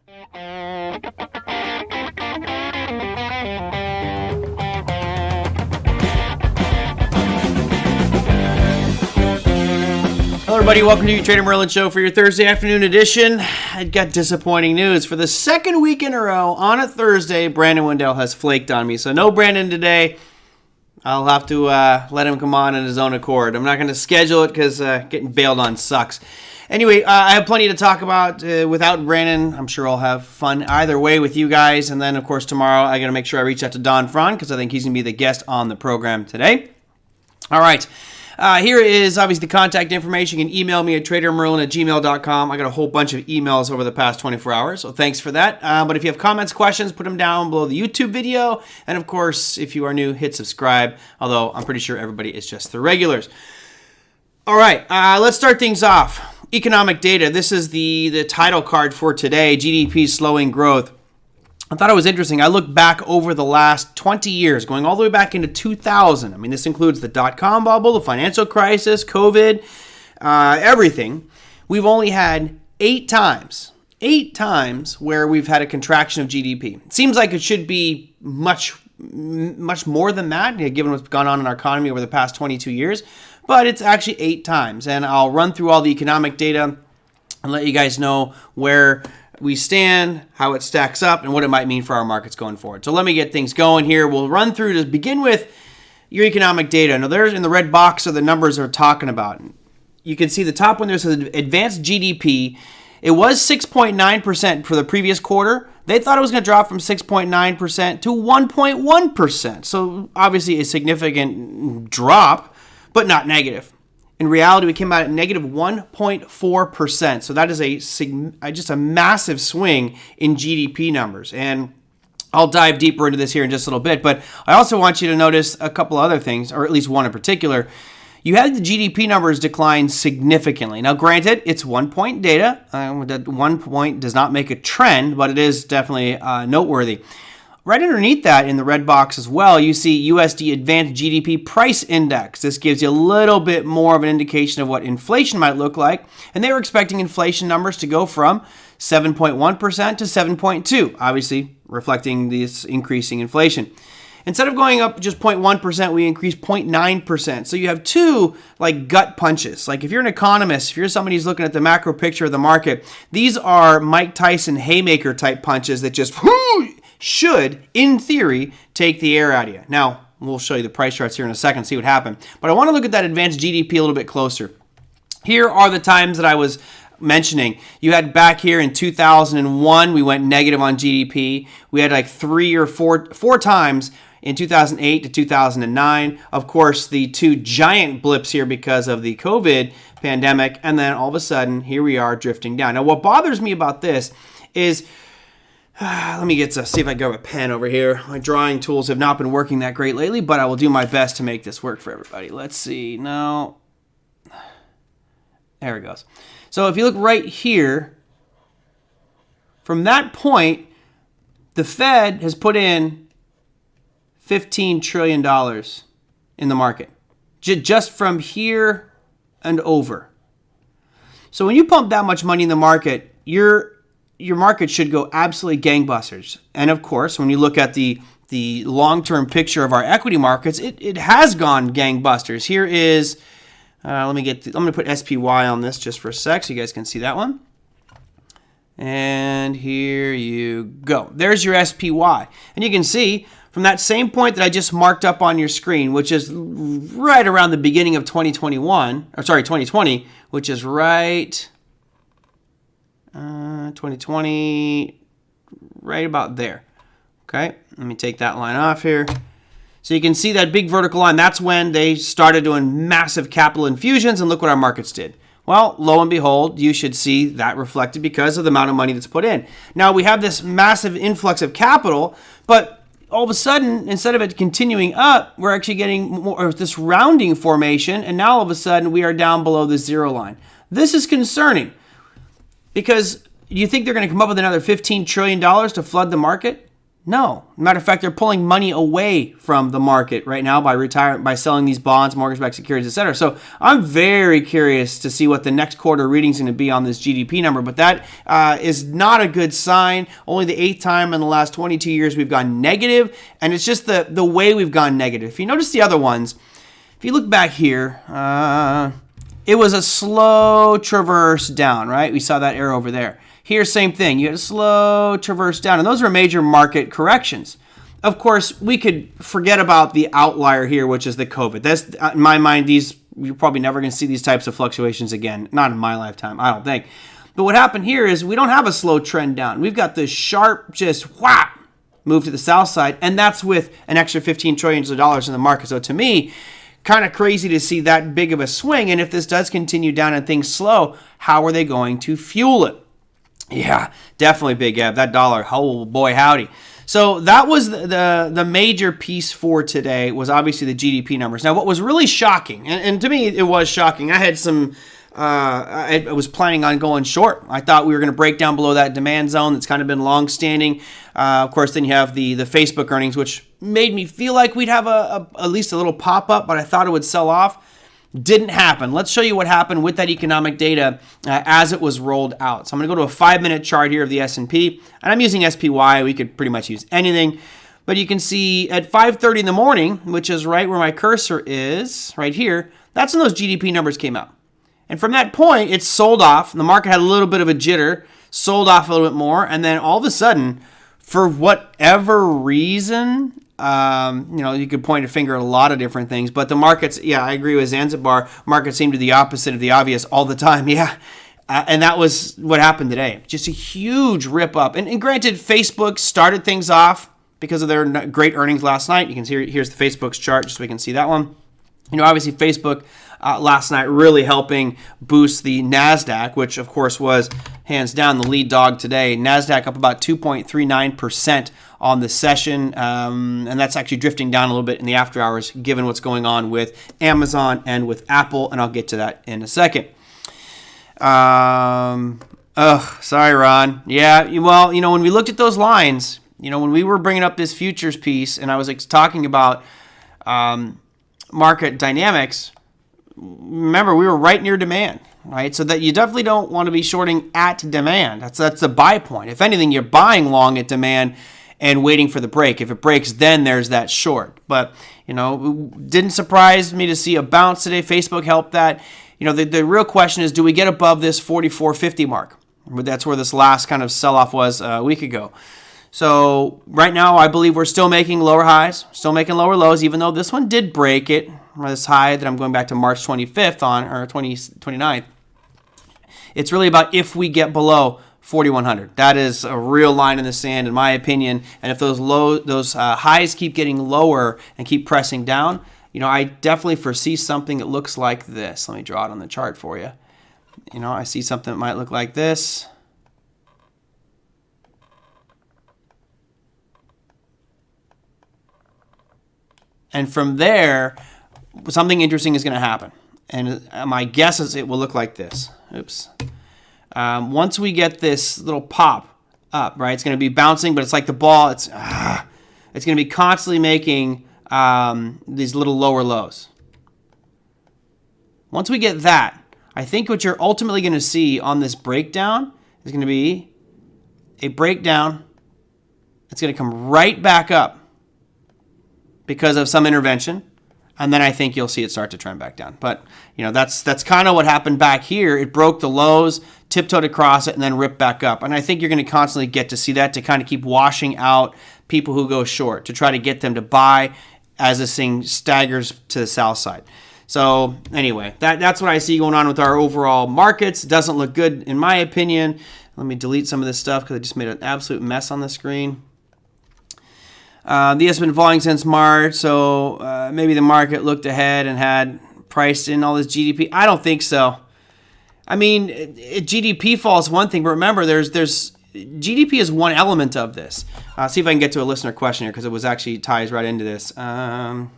Hello everybody, welcome to your TraderMerlin show for your Thursday afternoon edition. I got disappointing news. For the second week in a row, on a Thursday, Brandon Wendell has flaked on me. So no Brandon today. I'll have to let him come on his own accord. I'm not going to schedule it because getting bailed on sucks. Anyway, I have plenty to talk about without Brandon. I'm sure I'll have fun either way with you guys. And then, of course, tomorrow I got to make sure I reach out to Don Fron because I think he's going to be the guest on the program today. All right. Here is obviously the contact information. You can email me at TraderMerlin@gmail.com. I got a whole bunch of emails over the past 24 hours, so thanks for that. But if you have comments, questions, put them down below the YouTube video. And of course, if you are new, hit subscribe, although I'm pretty sure everybody is just the regulars. All right, let's start things off. Economic data. This is the title card for today, GDP slowing growth. I thought it was interesting. I looked back over the last 20 years, going all the way back into 2000. I mean, this includes the dot-com bubble, the financial crisis, COVID, everything. We've only had 8 times where we've had a contraction of GDP. It seems like it should be much more than that, given what's gone on in our economy over the past 22 years. But it's actually 8 times. And I'll run through all the economic data and let you guys know where we stand, how it stacks up, and what it might mean for our markets going forward. So let me get things going here. We'll run through to begin with your economic data. Now, there's in the red box are the numbers we're talking about. You can see the top one there says advanced GDP. It was 6.9% for the previous quarter. They thought it was going to drop from 6.9% to 1.1%. So obviously a significant drop, but not negative. In reality, we came out at negative 1.4%. So that is just a massive swing in GDP numbers. And I'll dive deeper into this here in just a little bit. But I also want you to notice a couple other things, or at least one in particular. You had the GDP numbers decline significantly. Now, granted, it's 1 point data. That 1 point does not make a trend, but it is definitely noteworthy. Right underneath that in the red box as well, you see USD Advanced GDP Price Index. This gives you a little bit more of an indication of what inflation might look like. And they were expecting inflation numbers to go from 7.1% to 7.2%, obviously reflecting this increasing inflation. Instead of going up just 0.1%, we increased 0.9%. So you have two like gut punches. Like if you're an economist, if you're somebody who's looking at the macro picture of the market, these are Mike Tyson haymaker type punches that just should, in theory, take the air out of you. Now, we'll show you the price charts here in a second, see what happened. But I want to look at that advanced GDP a little bit closer. Here are the times that I was mentioning. You had back here in 2001, we went negative on GDP. We had like three or four times in 2008 to 2009. Of course, the two giant blips here because of the COVID pandemic. And then all of a sudden, here we are drifting down. Now, what bothers me about this is let me see if I can grab a pen over here. My drawing tools have not been working that great lately, but I will do my best to make this work for everybody. Let's see. No. There it goes. So if you look right here, from that point, the Fed has put in $15 trillion in the market. Just from here and over. So when you pump that much money in the market, your market should go absolutely gangbusters. And of course, when you look at the long-term picture of our equity markets, it has gone gangbusters. Here is, I'm going to put SPY on this just for a sec so you guys can see that one. And here you go. There's your SPY. And you can see from that same point that I just marked up on your screen, which is right around the beginning of 2020, which is right 2020, right about there. Okay, let me take that line off here. So you can see that big vertical line. That's when they started doing massive capital infusions, and look what our markets did. Well, lo and behold, you should see that reflected because of the amount of money that's put in. Now, we have this massive influx of capital, but all of a sudden, instead of it continuing up, we're actually getting more of this rounding formation, and now all of a sudden, we are down below the zero line. This is concerning. Because you think they're going to come up with another $15 trillion to flood the market? No. Matter of fact, they're pulling money away from the market right now by selling these bonds, mortgage-backed securities, etc. So I'm very curious to see what the next quarter reading is going to be on this GDP number, but that is not a good sign. Only the 8th time in the last 22 years we've gone negative, and it's just the way we've gone negative. If you notice the other ones, if you look back here, it was a slow traverse down, right? We saw that arrow over there. Here, same thing. You had a slow traverse down, and those are major market corrections. Of course, we could forget about the outlier here, which is the COVID. That's, in my mind, you're probably never going to see these types of fluctuations again. Not in my lifetime, I don't think. But what happened here is we don't have a slow trend down. We've got this sharp, just whap, move to the south side, and that's with an extra $15 trillion in the market. So to me, kind of crazy to see that big of a swing. And if this does continue down and things slow, how are they going to fuel it? Yeah, definitely Big Gab. That dollar, oh boy, howdy. So that was the major piece for today, was obviously the GDP numbers. Now, what was really shocking, and to me it was shocking, I had some, I was planning on going short. I thought we were going to break down below that demand zone that's kind of been long-standing. Of course, then you have the Facebook earnings, which made me feel like we'd have at least a little pop-up, but I thought it would sell off. Didn't happen. Let's show you what happened with that economic data as it was rolled out. So I'm going to go to a 5-minute chart here of the S&P, and I'm using SPY. We could pretty much use anything. But you can see at 5:30 in the morning, which is right where my cursor is, right here, that's when those GDP numbers came out. And from that point, it sold off. The market had a little bit of a jitter, sold off a little bit more, and then all of a sudden, for whatever reason, you could point a finger at a lot of different things, but the markets, yeah, I agree with Zanzibar. Markets seem to be the opposite of the obvious all the time. Yeah. And that was what happened today. Just a huge rip up. And granted, Facebook started things off because of their great earnings last night. You can see here's the Facebook's chart just so we can see that one. Obviously Facebook last night really helping boost the NASDAQ, which of course was hands down the lead dog today. NASDAQ up about 2.39% on the session, and that's actually drifting down a little bit in the after hours given what's going on with Amazon and with Apple, and I'll get to that in a second. Sorry, Ron. Yeah, well, when we looked at those lines, when we were bringing up this futures piece and I was talking about market dynamics, remember, we were right near demand, right? So that you definitely don't want to be shorting at demand. That's the buy point. If anything, you're buying long at demand and waiting for the break. If it breaks, then there's that short. But, it didn't surprise me to see a bounce today. Facebook helped that. The real question is, do we get above this 44.50 mark? That's where this last kind of sell-off was a week ago. So right now, I believe we're still making lower highs, still making lower lows, even though this one did break it. This high that I'm going back to March 25th on, or 29th. It's really about if we get below 4,100. That is a real line in the sand, in my opinion. And if those highs keep getting lower and keep pressing down, I definitely foresee something that looks like this. Let me draw it on the chart for you. I see something that might look like this. And from there, something interesting is going to happen. And my guess is it will look like this. Oops. Once we get this little pop up, right, it's going to be bouncing, but it's like the ball. It's going to be constantly making these little lower lows. Once we get that, I think what you're ultimately going to see on this breakdown is going to be a breakdown. It's going to come right back up because of some intervention. And then I think you'll see it start to trend back down. But, that's kind of what happened back here. It broke the lows, tiptoed across it, and then ripped back up. And I think you're going to constantly get to see that to kind of keep washing out people who go short, to try to get them to buy as this thing staggers to the south side. So anyway, that's what I see going on with our overall markets. It doesn't look good in my opinion. Let me delete some of this stuff because I just made an absolute mess on the screen. The has been falling since March, so maybe the market looked ahead and had priced in all this GDP. I don't think so. I mean, GDP falls one thing, but remember, there's GDP is one element of this. See if I can get to a listener question here because it was actually ties right into this. 1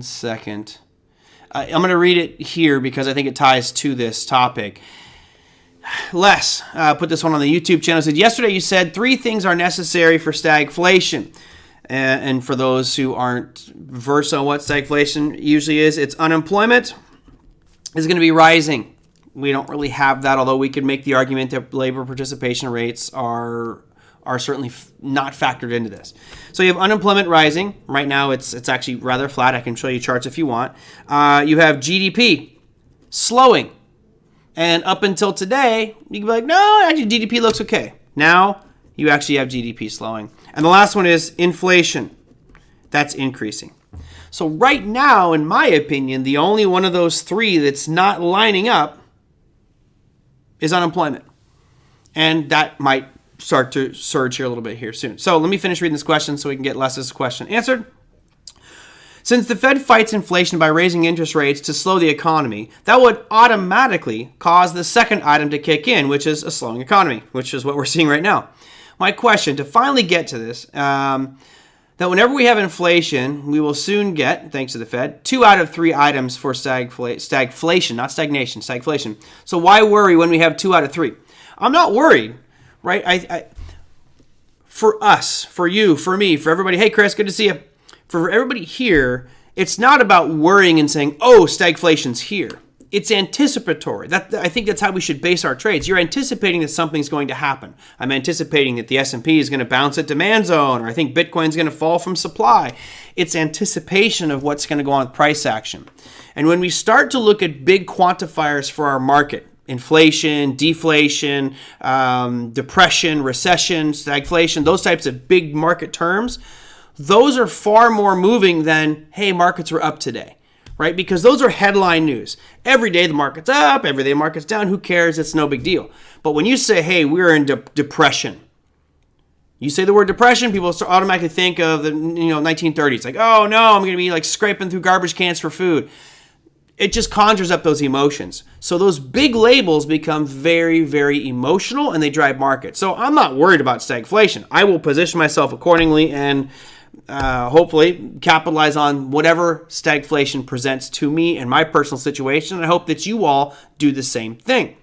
second. I'm going to read it here because I think it ties to this topic. Les put this one on the YouTube channel. Said, yesterday you said 3 things are necessary for stagflation. And for those who aren't versed on what stagflation usually is, it's unemployment is going to be rising. We don't really have that, although we could make the argument that labor participation rates are certainly not factored into this. So you have unemployment rising. Right now it's actually rather flat. I can show you charts if you want. You have GDP slowing. And up until today, you can be like, no, actually GDP looks okay. Now you actually have GDP slowing. And the last one is inflation. That's increasing. So right now, in my opinion, the only one of those 3 that's not lining up is unemployment. And that might start to surge here a little bit here soon. So let me finish reading this question so we can get Les's question answered. Since the Fed fights inflation by raising interest rates to slow the economy, that would automatically cause the second item to kick in, which is a slowing economy, which is what we're seeing right now. My question, to finally get to this, that whenever we have inflation, we will soon get, thanks to the Fed, 2 out of 3 items for stagflation, not stagnation, stagflation. So why worry when we have 2 out of 3? I'm not worried, right? For us, for you, for me, for everybody, hey Chris, good to see you. For everybody here, it's not about worrying and saying, oh, stagflation's here. It's anticipatory. I think that's how we should base our trades. You're anticipating that something's going to happen. I'm anticipating that the S&P is going to bounce at demand zone, or I think Bitcoin's going to fall from supply. It's anticipation of what's going to go on with price action. And when we start to look at big quantifiers for our market, inflation, deflation, depression, recession, stagflation, those types of big market terms, those are far more moving than, hey, markets were up today, right? Because those are headline news. Every day the market's up, every day the market's down. Who cares? It's no big deal. But when you say, hey, we're in depression, you say the word depression, people automatically think of the 1930s. Like, oh no, I'm going to be like scraping through garbage cans for food. It just conjures up those emotions. So those big labels become very, very emotional and they drive markets. So I'm not worried about stagflation. I will position myself accordingly and hopefully capitalize on whatever stagflation presents to me in my personal situation. And I hope that you all do the same thing.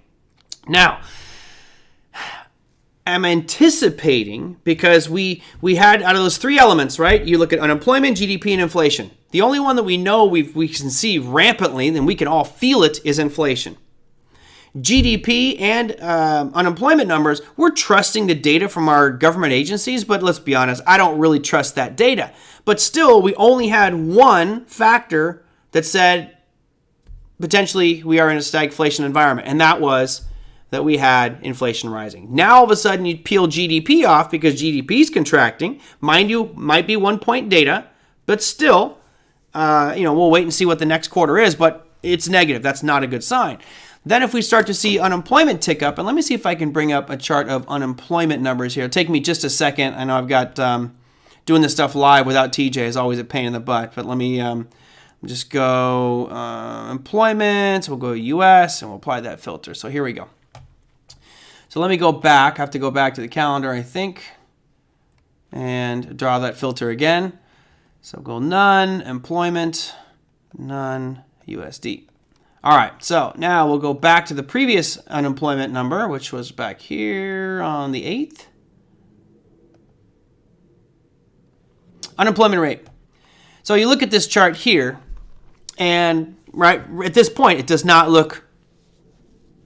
Now, I'm anticipating, because we had out of those 3 elements, right? You look at unemployment, GDP, and inflation. The only one that we know we can see rampantly, and we can all feel it, is inflation. GDP and unemployment numbers, we're trusting the data from our government agencies, but let's be honest, I don't really trust that data. But still, we only had one factor that said potentially we are in a stagflation environment, and that was that we had inflation rising. Now, all of a sudden, you peel GDP off because GDP is contracting. Mind you, might be 1 point data, but still, we'll wait and see what the next quarter is, but it's negative. That's not a good sign. Then if we start to see unemployment tick up, and let me see if I can bring up a chart of unemployment numbers here. It'll take me just a second. I know I've got doing this stuff live without TJ is always a pain in the butt, but let me just go employment. We'll go US, and we'll apply that filter. So here we go. So let me go back. I have to go back to the calendar, I think, and draw that filter again. So go none, employment, none, USD. All right, so now we'll go back to the previous unemployment number, which was back here on the 8th. Unemployment rate. So you look at this chart here, and right at this point, it does not look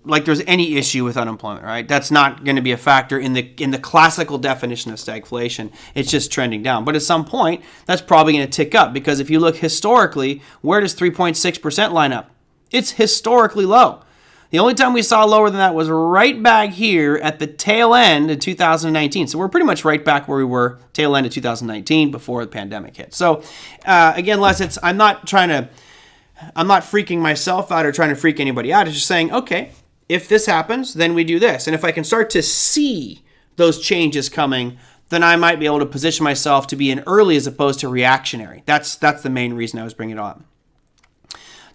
like there's any issue with unemployment, right? That's not going to be a factor in the classical definition of stagflation. It's just trending down. But at some point, that's probably going to tick up, because if you look historically, where does 3.6% line up? It's historically low. The only time we saw lower than that was right back here at the tail end of 2019. So we're pretty much right back where we were tail end of 2019 before the pandemic hit. So again, Les, I'm not freaking myself out or trying to freak anybody out. It's just saying, okay, if this happens, then we do this. And if I can start to see those changes coming, then I might be able to position myself to be in early as opposed to reactionary. That's the main reason I was bringing it up.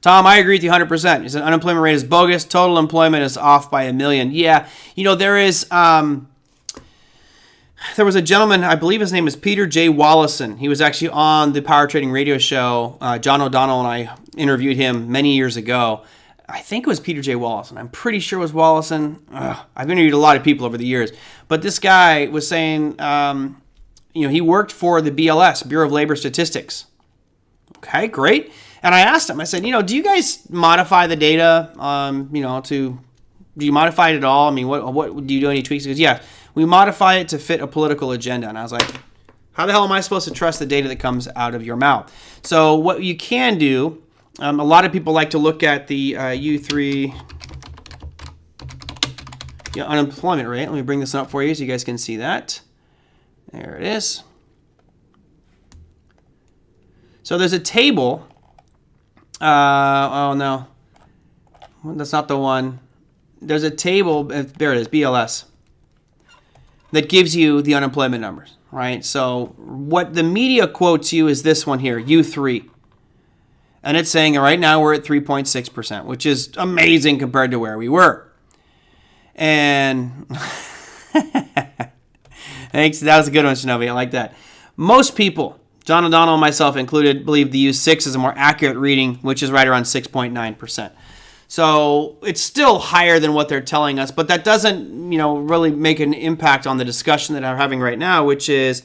Tom, I agree with you 100%. He said unemployment rate is bogus. Total employment is off by 1 million. Yeah, there is. There was a gentleman, I believe his name is Peter J. Wallison. He was actually on the Power Trading Radio Show. John O'Donnell and I interviewed him many years ago. I think it was Peter J. Wallison. I'm pretty sure it was Wallison. I've interviewed a lot of people over the years. But this guy was saying, he worked for the BLS, Bureau of Labor Statistics. Okay, great. And I asked him, I said, do you guys modify the data, do you modify it at all? I mean, what do you do any tweaks? He goes, yeah, we modify it to fit a political agenda. And I was like, how the hell am I supposed to trust the data that comes out of your mouth? So what you can do, a lot of people like to look at the U3 unemployment rate. Let me bring this up for you so you guys can see that. There it is. So there's a table. Oh, no. That's not the one. There's a table. There it is, BLS, that gives you the unemployment numbers, right? So what the media quotes you is this one here, U3. And it's saying right now we're at 3.6%, which is amazing compared to where we were. And thanks, that was a good one, Shinobi. I like that. Most people, John O'Donnell and myself included, believe the U6 is a more accurate reading, which is right around 6.9%. So it's still higher than what they're telling us, but that doesn't, really make an impact on the discussion that I'm having right now, which is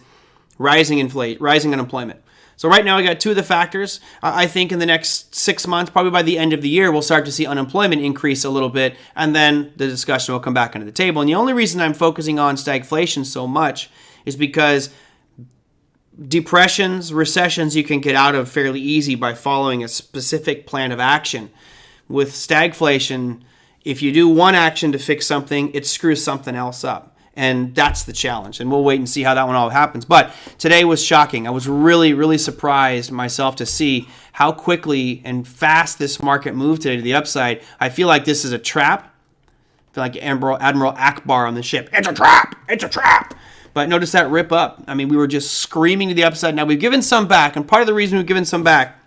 rising unemployment. So right now we got two of the factors. I think in the next 6 months, probably by the end of the year, we'll start to see unemployment increase a little bit, and then the discussion will come back into the table. And the only reason I'm focusing on stagflation so much is because depressions, recessions, you can get out of fairly easy by following a specific plan of action. With stagflation, if you do one action to fix something, it screws something else up. And that's the challenge. And we'll wait and see how that one all happens. But today was shocking. I was really, really surprised myself to see how quickly and fast this market moved today to the upside. I feel like this is a trap. I feel like Admiral Akbar on the ship. It's a trap! It's a trap! But notice that rip up. I mean, we were just screaming to the upside. Now, we've given some back. And part of the reason we've given some back,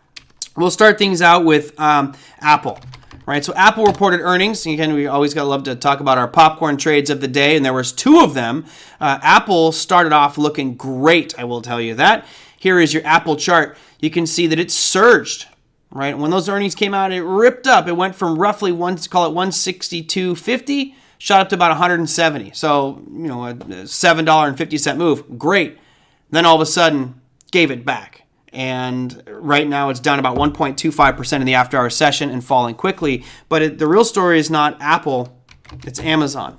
we'll start things out with Apple. Right, so Apple reported earnings. Again, we always got to love to talk about our popcorn trades of the day, and there was two of them. Apple started off looking great, I will tell you that. Here is your Apple chart. You can see that it surged. Right, when those earnings came out, it ripped up. It went from roughly $162.50, shot up to about $170. So a $7.50 move, great. Then all of a sudden, gave it back. And right now it's down about 1.25% in the after-hour session and falling quickly. But the real story is not Apple, it's Amazon.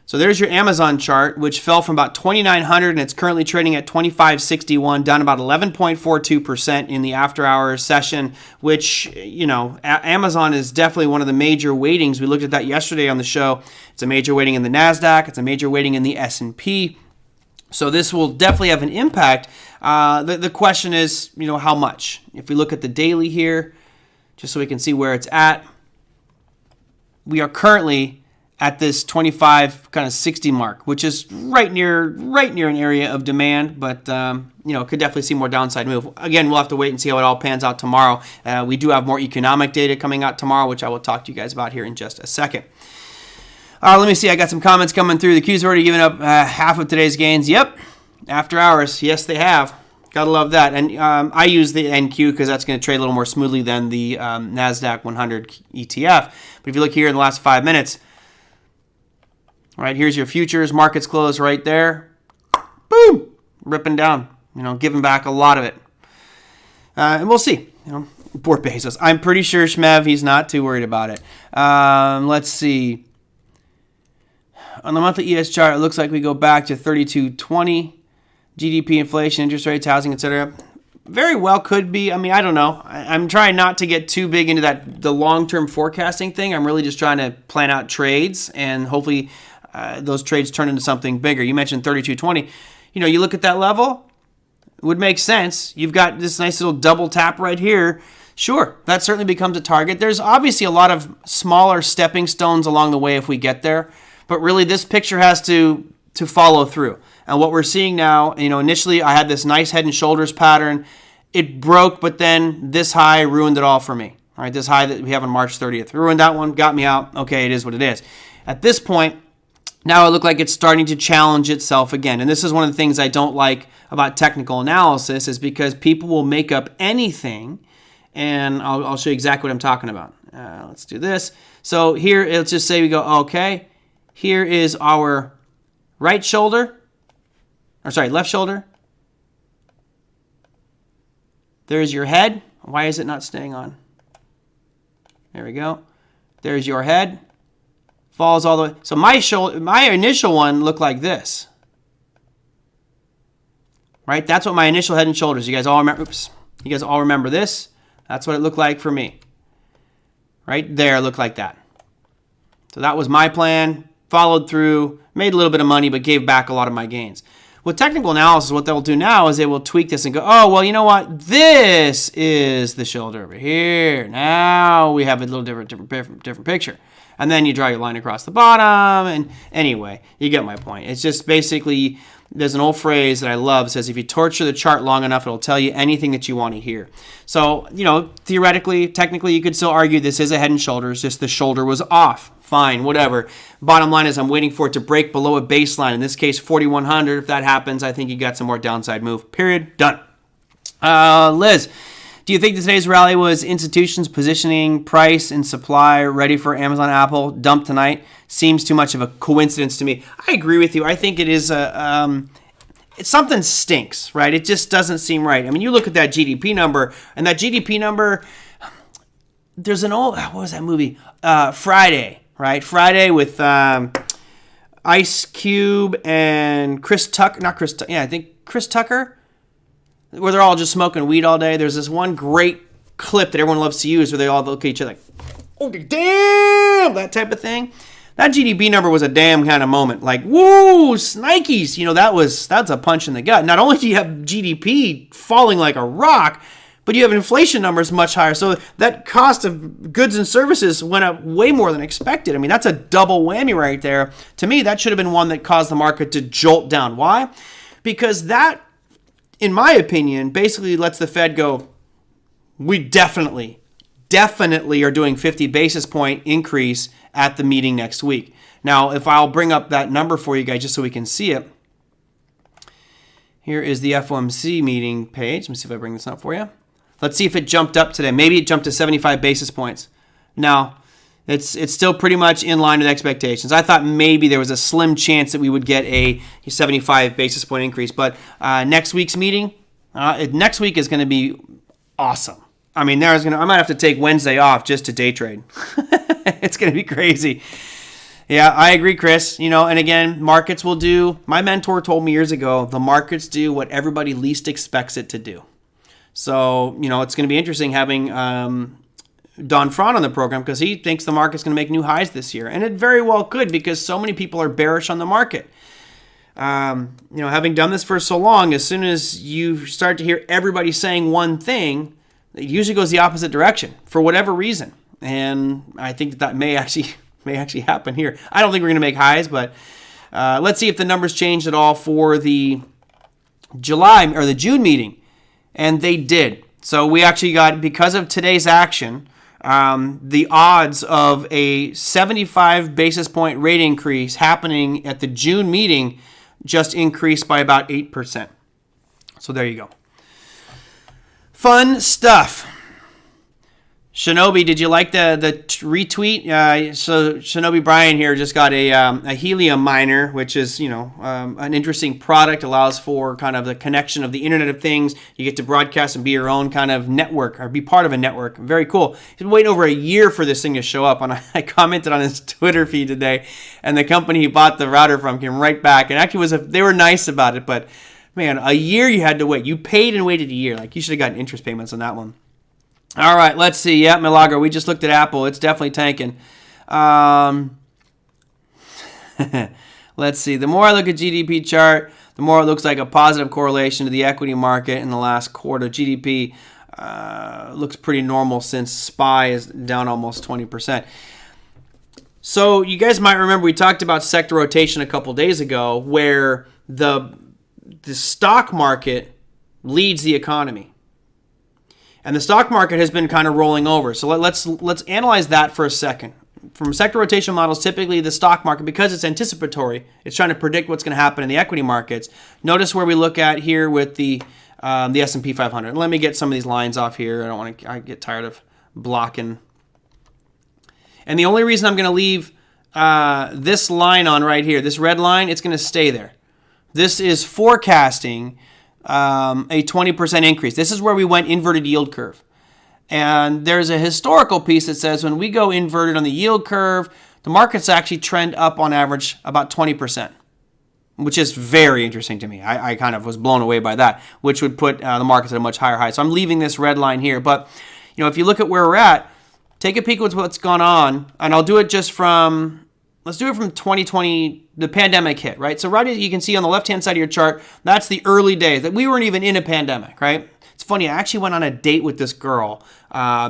So there's your Amazon chart, which fell from about 2,900 and it's currently trading at 2,561, down about 11.42% in the after-hour session, which, Amazon is definitely one of the major weightings. We looked at that yesterday on the show. It's a major weighting in the NASDAQ. It's a major weighting in the S&P. So this will definitely have an impact. The question is, how much? If we look at the daily here, just so we can see where it's at, we are currently at this 25 kind of 60 mark, which is right near an area of demand, but could definitely see more downside move. Again, we'll have to wait and see how it all pans out tomorrow. We do have more economic data coming out tomorrow, which I will talk to you guys about here in just a second. Let me see. I got some comments coming through. The Q's already given up half of today's gains. Yep. After hours. Yes, they have. Gotta love that. And I use the NQ because that's going to trade a little more smoothly than the NASDAQ 100 ETF. But if you look here in the last 5 minutes, right, here's your futures. Markets close right there. Boom. Ripping down. Giving back a lot of it. And we'll see. Poor Bezos. I'm pretty sure Shmev, he's not too worried about it. Let's see. On the monthly ES chart, it looks like we go back to 32.20. GDP, inflation, interest rates, housing, etc. Very well could be. I mean, I don't know. I'm trying not to get too big into the long-term forecasting thing. I'm really just trying to plan out trades, and hopefully those trades turn into something bigger. You mentioned 32.20. You look at that level, it would make sense. You've got this nice little double tap right here. Sure, that certainly becomes a target. There's obviously a lot of smaller stepping stones along the way if we get there. But really, this picture has to follow through. And what we're seeing now, initially I had this nice head and shoulders pattern. It broke, but then this high ruined it all for me. All right, this high that we have on March 30th. Ruined that one, got me out. Okay, it is what it is. At this point, now it looks like it's starting to challenge itself again. And this is one of the things I don't like about technical analysis is because people will make up anything, and I'll show you exactly what I'm talking about. Let's do this. So here, let's just say we go, okay, here is our right shoulder, or sorry, left shoulder. There's your head. Why is it not staying on? There we go. There's your head. Falls all the way. So my initial one looked like this. Right? That's what my initial head and shoulders. You guys all remember? Oops. You guys all remember this? That's what it looked like for me. Right there, it looked like that. So that was my plan. Followed through. Made a little bit of money, but gave back a lot of my gains. With technical analysis, what they'll do now is they will tweak this and go, oh, well, you know what? This is the shoulder over here. Now we have a little different picture. And then you draw your line across the bottom. And anyway, you get my point. It's just basically, there's an old phrase that I love. It says, if you torture the chart long enough, it'll tell you anything that you want to hear. So, you know, theoretically, technically, you could still argue this is a head and shoulders, just the shoulder was off. Fine, whatever. Bottom line is I'm waiting for it to break below a baseline. In this case, 4,100. If that happens, I think you got some more downside move. Period. Done. Liz, do you think today's rally was institutions positioning price and supply ready for Amazon, Apple dump tonight? Seems too much of a coincidence to me. I agree with you. I think it is something stinks, right? It just doesn't seem right. I mean, you look at that GDP number, and that GDP number, there's an old, what was that movie? Friday. Right, Friday with Ice Cube and Chris Tucker. Not Chris. Yeah, I think Chris Tucker. Where they're all just smoking weed all day. There's this one great clip that everyone loves to use where they all look at each other like, "Oh damn!" that type of thing. That GDP number was a damn kind of moment. Like, woo, Nikes. You know, that's a punch in the gut. Not only do you have GDP falling like a rock, but you have inflation numbers much higher. So that cost of goods and services went up way more than expected. I mean, that's a double whammy right there. To me, that should have been one that caused the market to jolt down. Why? Because that, in my opinion, basically lets the Fed go, we definitely are doing 50 basis point increase at the meeting next week. Now, if I'll bring up that number for you guys just so we can see it. Here is the FOMC meeting page. Let me see if I bring this up for you. Let's see if it jumped up today. Maybe it jumped to 75 basis points. Now, it's still pretty much in line with expectations. I thought maybe there was a slim chance that we would get a 75 basis point increase. But next week's meeting, next week is going to be awesome. I mean, I might have to take Wednesday off just to day trade. It's going to be crazy. Yeah, I agree, Chris. You know, and again, markets will do, my mentor told me years ago, the markets do what everybody least expects it to do. So, you know, it's going to be interesting having Don Fron on the program because he thinks the market's going to make new highs this year. And it very well could because so many people are bearish on the market. You know, having done this for so long, as soon as you start to hear everybody saying one thing, it usually goes the opposite direction for whatever reason. And I think that may actually happen here. I don't think we're going to make highs, but let's see if the numbers changed at all for the July or the June meeting. And they did. So we actually got, because of today's action, the odds of a 75 basis point rate increase happening at the June meeting just increased by about 8%. So there you go. Fun stuff. Shinobi, did you like the retweet? So Shinobi Brian here just got a helium miner, which is, you know, an interesting product. Allows for kind of the connection of the Internet of Things. You get to broadcast and be your own kind of network or be part of a network. Very cool. He's been waiting over a year for this thing to show up. And I commented on his Twitter feed today, and the company he bought the router from came right back. And actually they were nice about it, but man, a year you had to wait. You paid and waited a year. Like you should have gotten interest payments on that one. All right, let's see. Yeah, Milagro, we just looked at Apple. It's definitely tanking. Let's see. The more I look at GDP chart, the more it looks like a positive correlation to the equity market in the last quarter. GDP looks pretty normal since SPY is down almost 20%. So you guys might remember we talked about sector rotation a couple days ago where the stock market leads the economy. And the stock market has been kind of rolling over. So let's analyze that for a second. From sector rotation models, typically the stock market, because it's anticipatory, it's trying to predict what's going to happen in the equity markets. Notice where we look at here with the S&P 500. Let me get some of these lines off here. I get tired of blocking And the only reason I'm going to leave this line on right here, this red line, it's going to stay there. This is forecasting a 20% increase. This is where we went inverted yield curve. And there's a historical piece that says when we go inverted on the yield curve, the markets actually trend up on average about 20%, which is very interesting to me. I kind of was blown away by that, which would put the markets at a much higher high. So I'm leaving this red line here. But if you look at where we're at, take a peek at what's gone on, and I'll do it just from, let's do it from 2020, the pandemic hit, right? So right, you can see on the left-hand side of your chart, that's the early days that we weren't even in a pandemic, right? It's funny, I actually went on a date with this girl.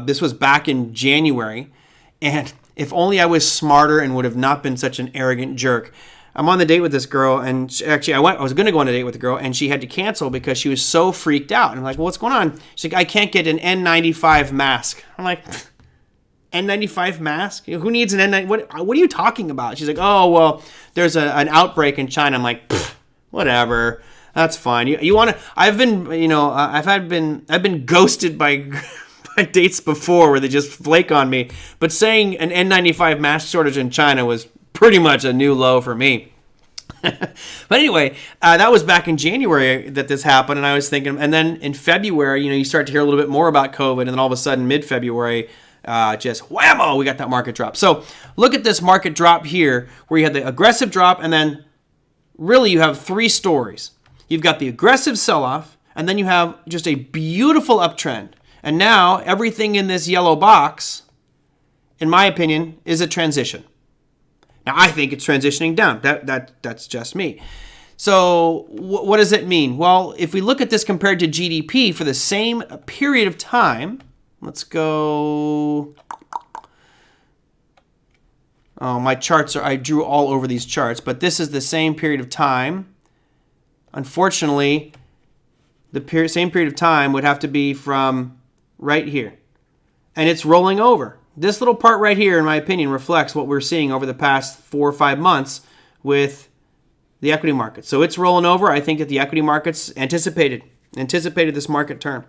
This was back in January, and if only I was smarter and would have not been such an arrogant jerk. I'm on the date with this girl, and I was going to go on a date with the girl, and she had to cancel because she was so freaked out. And I'm like, well, what's going on? She's like, I can't get an N95 mask. I'm like, N95 mask? Who needs an N95? What are you talking about? She's like, oh, well, there's an outbreak in China. I'm like, whatever. That's fine. You want to? I've been ghosted by dates before where they just flake on me. But saying an N95 mask shortage in China was pretty much a new low for me. But anyway, that was back in January that this happened, and I was thinking, and then in February, you start to hear a little bit more about COVID, and then all of a sudden, mid-February, just whammo, we got that market drop. So look at this market drop here, where you had the aggressive drop, and then really you have three stories. You've got the aggressive sell-off, and then you have just a beautiful uptrend. And now everything in this yellow box, in my opinion, is a transition. Now, I think it's transitioning down. That's just me. So what does it mean? Well, if we look at this compared to GDP for the same period of time, let's go. Oh, my charts I drew all over these charts, but this is the same period of time. Unfortunately, the same period of time would have to be from right here. And it's rolling over. This little part right here, in my opinion, reflects what we're seeing over the past 4 or 5 months with the equity market. So it's rolling over. I think that the equity markets anticipated this market turn.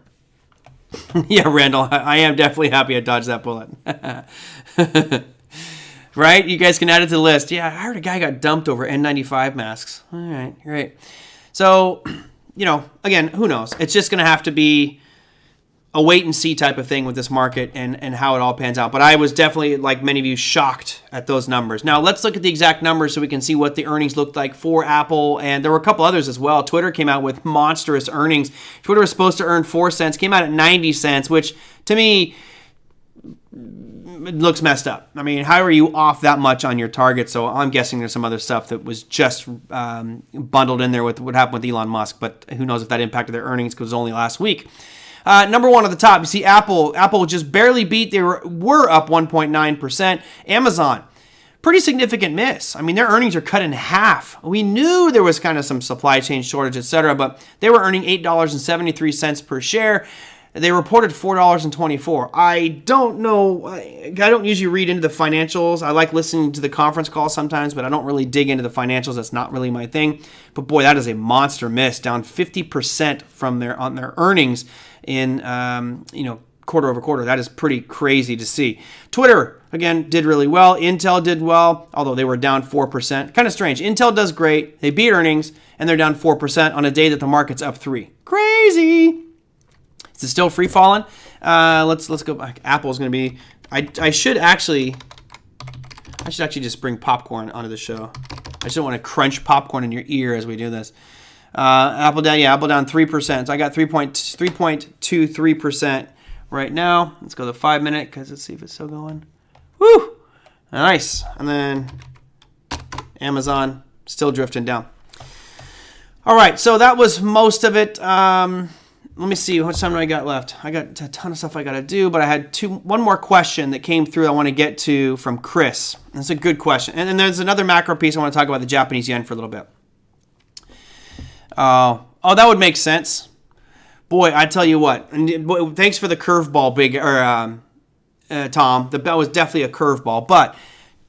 Yeah, Randall, I am definitely happy I dodged that bullet. Right? You guys can add it to the list. Yeah, I heard a guy got dumped over N95 masks. All right, great. So, again, who knows? It's just going to have to be a wait and see type of thing with this market and how it all pans out. But I was definitely, like many of you, shocked at those numbers. Now, let's look at the exact numbers so we can see what the earnings looked like for Apple. And there were a couple others as well. Twitter came out with monstrous earnings. Twitter was supposed to earn 4 cents, came out at 90 cents, which to me, it looks messed up. I mean, how are you off that much on your target? So I'm guessing there's some other stuff that was just bundled in there with what happened with Elon Musk. But who knows if that impacted their earnings because it was only last week. Number one at the top, you see Apple. Apple just barely beat. They were up 1.9%. Amazon, pretty significant miss. I mean, their earnings are cut in half. We knew there was kind of some supply chain shortage, etc., but they were earning $8.73 per share. They reported $4.24. I don't know. I don't usually read into the financials. I like listening to the conference call sometimes, but I don't really dig into the financials. That's not really my thing. But boy, that is a monster miss, down 50% from on their earnings in quarter over quarter. That is pretty crazy to see. Twitter again did really well. Intel did well, although they were down 4%. Kind of strange. Intel does great. They beat earnings and they're down 4% on a day that the market's up 3%. Crazy. Is it still free falling? Let's go back. Apple's going to be. I should actually just bring popcorn onto the show. I just don't want to crunch popcorn in your ear as we do this. Apple down 3%. So I got 3.23% right now. Let's go to the 5 minute because let's see if it's still going. Woo! Nice. And then Amazon still drifting down. All right, so that was most of it. Let me see, how much time do I got left? I got a ton of stuff I got to do, but I had one more question that came through I want to get to from Chris. That's a good question. And then there's another macro piece I want to talk about the Japanese yen for a little bit. Oh, that would make sense. Boy, I tell you what. And thanks for the curveball, Tom. That was definitely a curveball. But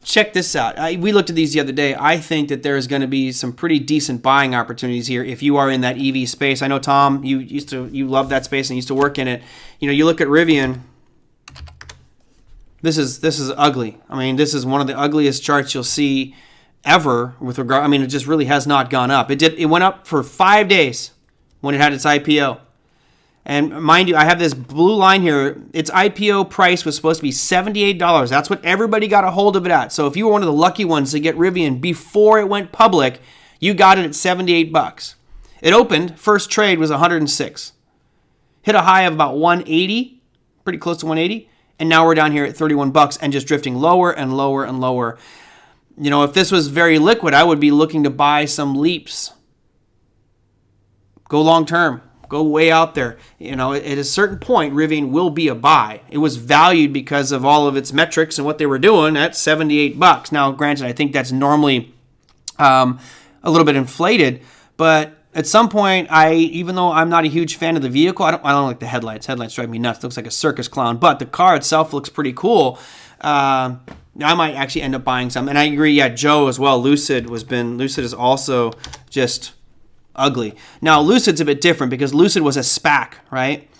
check this out. We looked at these the other day. I think that there's going to be some pretty decent buying opportunities here if you are in that EV space. I know, Tom, you love that space and used to work in it. You look at Rivian. This is ugly. I mean, this is one of the ugliest charts you'll see ever with regard. I mean, it just really has not gone up. It went up for 5 days when it had its IPO. And mind you, I have this blue line here. Its IPO price was supposed to be $78. That's what everybody got a hold of it at. So if you were one of the lucky ones to get Rivian before it went public, you got it at $78. It opened, first trade was 106. Hit a high of about 180, pretty close to 180. And now we're down here at $31 and just drifting lower and lower and lower. You know, if this was very liquid, I would be looking to buy some leaps. Go long term. Go way out there. You know, at a certain point, Rivian will be a buy. It was valued because of all of its metrics and what they were doing at $78. Now, granted, I think that's normally a little bit inflated, but at some point, even though I'm not a huge fan of the vehicle, I don't like the headlights. Headlights drive me nuts. It looks like a circus clown, but the car itself looks pretty cool. I might actually end up buying some. And I agree, yeah, Joe as well. Lucid is also just ugly. Now, Lucid's a bit different because Lucid was a SPAC, right?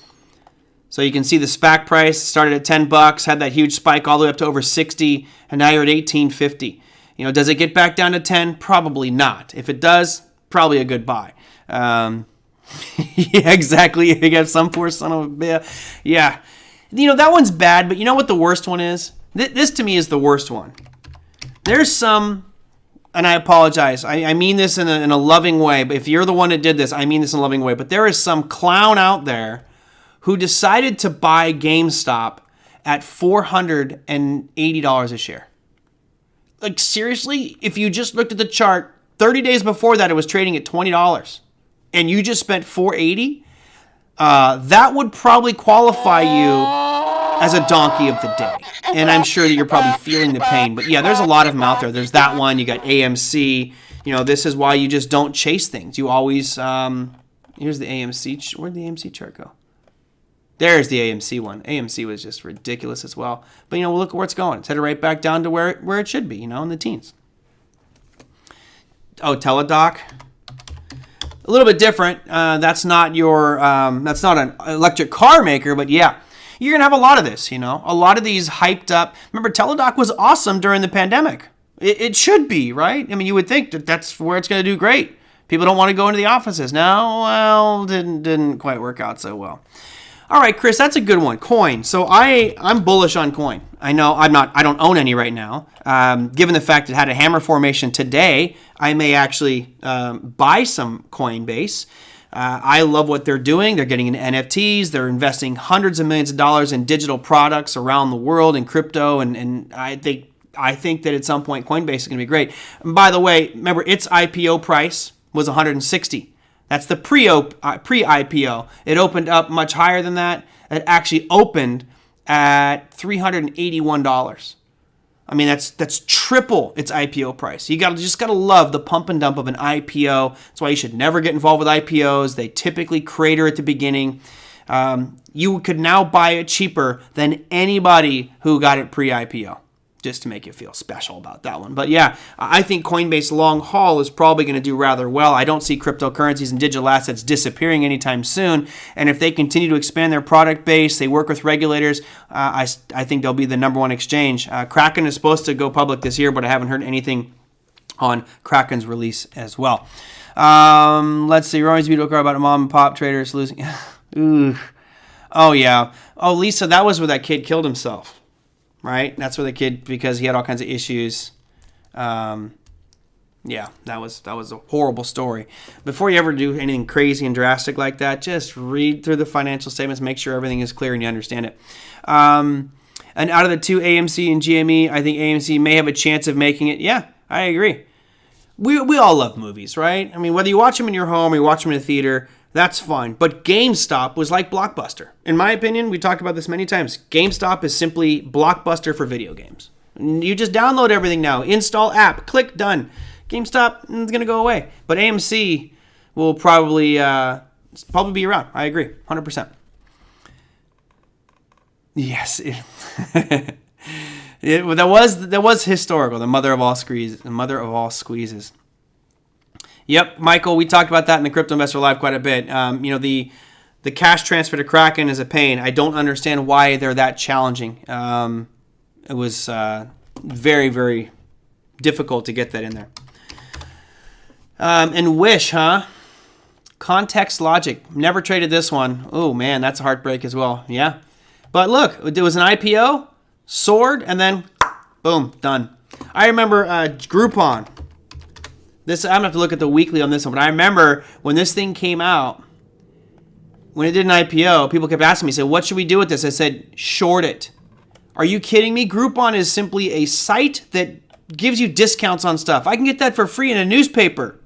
So you can see the SPAC price started at $10, had that huge spike all the way up to over 60, and now you're at $18.50. You know, does it get back down to 10? Probably not. If it does, probably a good buy. Yeah, exactly. You got some poor son of a bitch. Yeah. You know, that one's bad, but you know what the worst one is? This to me is the worst one. There's some, and I apologize, I mean this in a loving way, but if you're the one that did this, I mean this in a loving way, but there is some clown out there who decided to buy GameStop at $480 a share. Like, seriously? If you just looked at the chart, 30 days before that, it was trading at $20, and you just spent $480, that would probably qualify you as a donkey of the day. And I'm sure that you're probably feeling the pain. But yeah, there's a lot of them out there. There's that one. You got AMC. You know, this is why you just don't chase things. You always, here's the AMC. Where'd the AMC chart go? There's the AMC one. AMC was just ridiculous as well. But, you know, look at where it's going. It's headed right back down to where it should be, you know, in the teens. Oh, Teladoc. A little bit different. That's not an electric car maker, but yeah. You're going to have a lot of this, you know. A lot of these hyped up. Remember, Teladoc was awesome during the pandemic. It should be, right? I mean, you would think that that's where it's going to do great. People don't want to go into the offices. No, well, didn't quite work out so well. All right, Chris, that's a good one. Coin. So I'm bullish on Coin. I know I don't own any right now. Given the fact it had a hammer formation today, I may actually buy some Coinbase. I love what they're doing. They're getting into NFTs. They're investing hundreds of millions of dollars in digital products around the world in crypto. And I think that at some point Coinbase is going to be great. And by the way, remember its IPO price was 160. That's the pre-IPO. It opened up much higher than that. It actually opened at $381. I mean, that's triple its IPO price. You just gotta love the pump and dump of an IPO. That's why you should never get involved with IPOs. They typically crater at the beginning. You could now buy it cheaper than anybody who got it pre-IPO, just to make you feel special about that one. But yeah, I think Coinbase long haul is probably going to do rather well. I don't see cryptocurrencies and digital assets disappearing anytime soon. And if they continue to expand their product base, they work with regulators, I think they'll be the number one exchange. Kraken is supposed to go public this year, but I haven't heard anything on Kraken's release as well. Let's see. Rory's video car about mom and pop traders losing. Ooh. Oh, yeah. Oh, Lisa, that was where that kid killed himself. Right? That's where the kid, because he had all kinds of issues. Yeah, that was a horrible story. Before you ever do anything crazy and drastic like that, just read through the financial statements, make sure everything is clear and you understand it. And out of the two, AMC and GME, I think AMC may have a chance of making it. Yeah, I agree. We all love movies, right? I mean, whether you watch them in your home or you watch them in a theater, that's fine. But GameStop was like Blockbuster. In my opinion, we talked about this many times. GameStop is simply Blockbuster for video games. You just download everything now. Install app. Click, done. GameStop is going to go away. But AMC will probably be around. I agree. 100%. Yes. That was historical. The mother of all squeezes. Yep, Michael, we talked about that in the Crypto Investor Live quite a bit. The cash transfer to Kraken is a pain. I don't understand why they're that challenging. it was very, very difficult to get that in there. And Wish, huh? Context Logic. Never traded this one. Oh, man, that's a heartbreak as well. Yeah. But look, it was an IPO, soared, and then boom, done. I remember Groupon. This, I'm going to have to look at the weekly on this one, but I remember when this thing came out, when it did an IPO, people kept asking me, said, what should we do with this? I said, short it. Are you kidding me? Groupon is simply a site that gives you discounts on stuff. I can get that for free in a newspaper.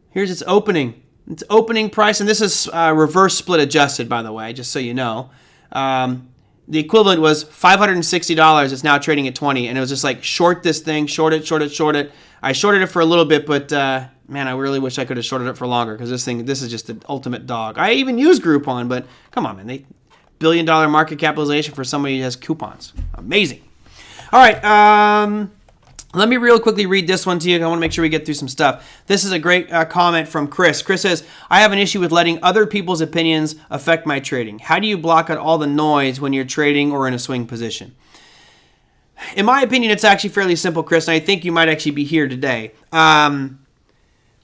Here's its opening. Its opening price, and this is reverse split adjusted, by the way, just so you know. The equivalent was $560. It's now trading at 20, and it was just like, short this thing, short it, short it, short it. I shorted it for a little bit, but man, I really wish I could have shorted it for longer because this is just the ultimate dog. I even use Groupon, but come on, man. $1 billion market capitalization for somebody who has coupons. Amazing. All right, let me real quickly read this one to you. I want to make sure we get through some stuff. This is a great comment from Chris. Chris says, I have an issue with letting other people's opinions affect my trading. How do you block out all the noise when you're trading or in a swing position? In my opinion, it's actually fairly simple, Chris, and I think you might actually be here today.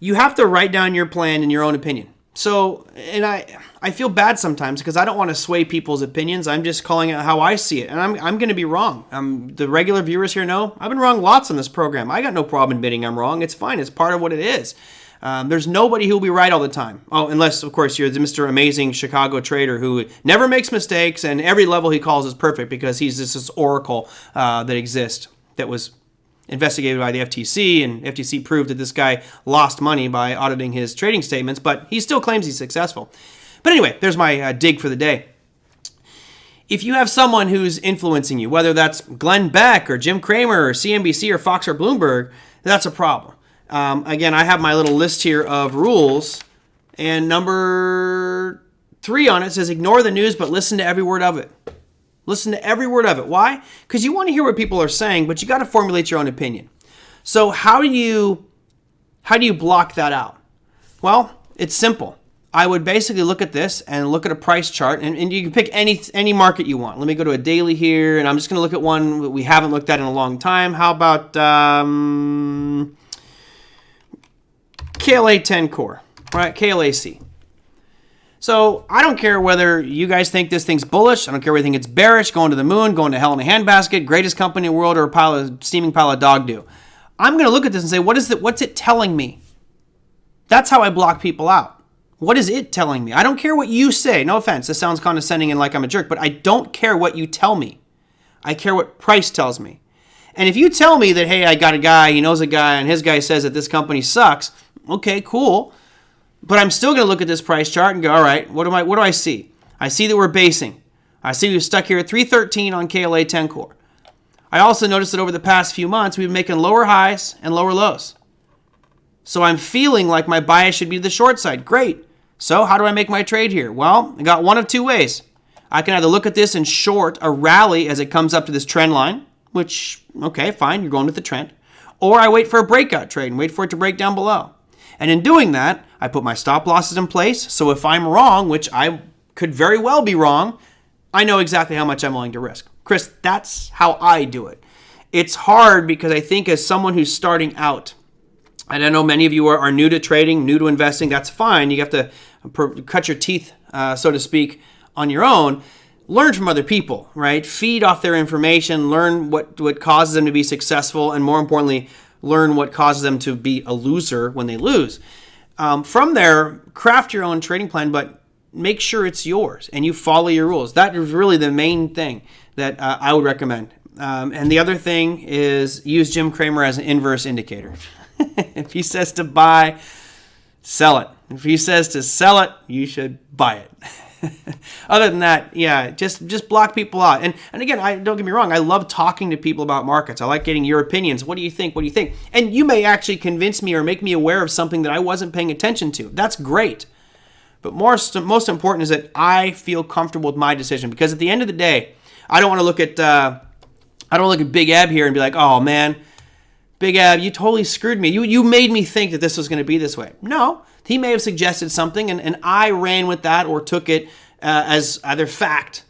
You have to write down your plan in your own opinion. So, and I feel bad sometimes because I don't want to sway people's opinions. I'm just calling it how I see it, and I'm going to be wrong. The regular viewers here know I've been wrong lots on this program. I got no problem admitting I'm wrong. It's fine. It's part of what it is. There's nobody who will be right all the time. Oh, unless, of course, you're the Mr. Amazing Chicago trader who never makes mistakes, and every level he calls is perfect because he's just this oracle that exists that was investigated by the FTC, and FTC proved that this guy lost money by auditing his trading statements, but he still claims he's successful. But anyway, there's my dig for the day. If you have someone who's influencing you, whether that's Glenn Beck or Jim Cramer or CNBC or Fox or Bloomberg, that's a problem. Again, I have my little list here of rules, and number 3 on it says ignore the news, but listen to every word of it. Listen to every word of it. Why? Because you want to hear what people are saying, but you got to formulate your own opinion. So how do you block that out? Well, it's simple. I would basically look at this and look at a price chart, and you can pick any market you want. Let me go to a daily here, and I'm just going to look at one that we haven't looked at in a long time. How about KLA 10 Core, right? KLAC. So I don't care whether you guys think this thing's bullish. I don't care whether you think it's bearish, going to the moon, going to hell in a handbasket, greatest company in the world, or a steaming pile of dog do. I'm going to look at this and say, what's it telling me? That's how I block people out. What is it telling me? I don't care what you say. No offense. This sounds condescending and like I'm a jerk, but I don't care what you tell me. I care what price tells me. And if you tell me that, hey, I got a guy, he knows a guy, and his guy says that this company sucks, okay, cool. But I'm still going to look at this price chart and go, all right, what do I see? I see that we're basing. I see we're stuck here at 313 on KLA 10 Core. I also noticed that over the past few months, we've been making lower highs and lower lows. So I'm feeling like my bias should be to the short side. Great. So how do I make my trade here? Well, I got one of two ways. I can either look at this and short a rally as it comes up to this trend line, which, okay, fine, you're going with the trend. Or I wait for a breakout trade and wait for it to break down below. And in doing that, I put my stop losses in place. So if I'm wrong, which I could very well be wrong, I know exactly how much I'm willing to risk. Chris, that's how I do it. It's hard because I think as someone who's starting out, and I know many of you are new to trading, new to investing, that's fine. You have to cut your teeth, so to speak, on your own. Learn from other people, right? Feed off their information, learn what causes them to be successful, and more importantly, learn what causes them to be a loser when they lose. From there, craft your own trading plan, but make sure it's yours and you follow your rules. That is really the main thing that I would recommend. And the other thing is use Jim Cramer as an inverse indicator. If he says to buy, sell it. If he says to sell it, you should buy it. Other than that, yeah, just block people out. And again, don't get me wrong, I love talking to people about markets. I like getting your opinions. What do you think? What do you think? And you may actually convince me or make me aware of something that I wasn't paying attention to. That's great. But most important is that I feel comfortable with my decision, because at the end of the day, I don't want to look at Big Ab here and be like, oh man, Big Ab, you totally screwed me. You made me think that this was going to be this way. No. He may have suggested something, and I ran with that or took it as either fact,